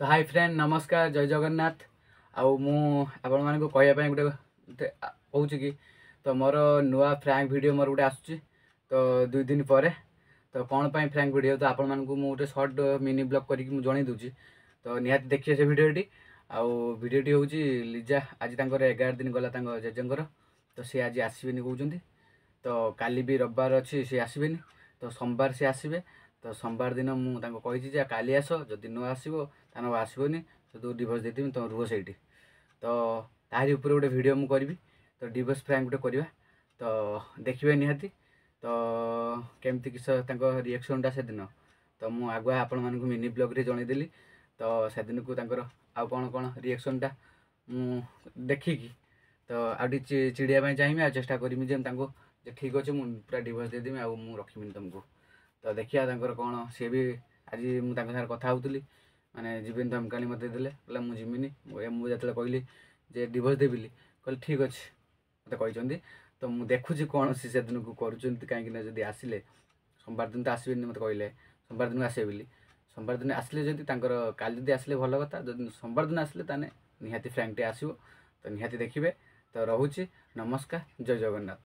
तो hi friend नमस्कार जय जगन्नाथ आउ मु आपण मानको कहया पय गुटे कहूँ कि तो मोर नुआ फ्रैंक वीडियो मोर गुटे आसुची तो 2 दिन पर तो कौन पाई फ्रैंक वीडियो तो आपण मानको मु गुटे शॉर्ट मिनी ब्लॉग करिक मु जणै दूची तो निहाती देखिए से वीडियोटी आउ वीडियोटी होची लिजा आज तांकर 11 दिन गला तांकर जेजेंकर तो सी आज आसीबेनी कहउचंदी तो काली भी रविवार अच्छी सी आसबेनी तो सोमवार सी आसबे तो सोमवार दिन मुझे कही काली आस जदि न आसो तान आसबनी तो तू डिभोर्स देदेवी तुम रुह से तो तारी ऊपर गोटे वीडियो मुझे करी तो डिभोर्स फ्रैंक गोटे करवा तो देखिए निहाती तो केमती किस रिएक्शनटा से दिन तो मुझे आगुआ आपण मानक मिनी ब्लॉग रे जनईदेली तो से दिन को आउ कौन कौन रिएक्शनटा मुझे देखिकी तो आउट चिड़िया चाहिए आ चेष्टा करी जे ठीक अच्छे मुझे पूरा डिभोर्स देदेवी आउ मुझे रखी तुमको तो देखिए कौन सी भी आज मुझे कथा होली माने जीवन धमकाणी मत देले बोला मुझे जिमिनी मुझे जो कहली जे डिभोर्स देविली कहले ठीक अच्छे मत कहते तो मुझे देखुची कौन सी से दिन को करुँच कहीं जब आसिले सोमवार दिन तो आसबे मत कहले सोमवार दिन आसे बोली सोमवार दिन आसिले जदि काली जब आसिले भल कथा जब सोमवार दिन आसिले ताने निहाती फ्रैंक टे आसो तो निहाती देखिए तो रोचे नमस्कार जय जगन्नाथ।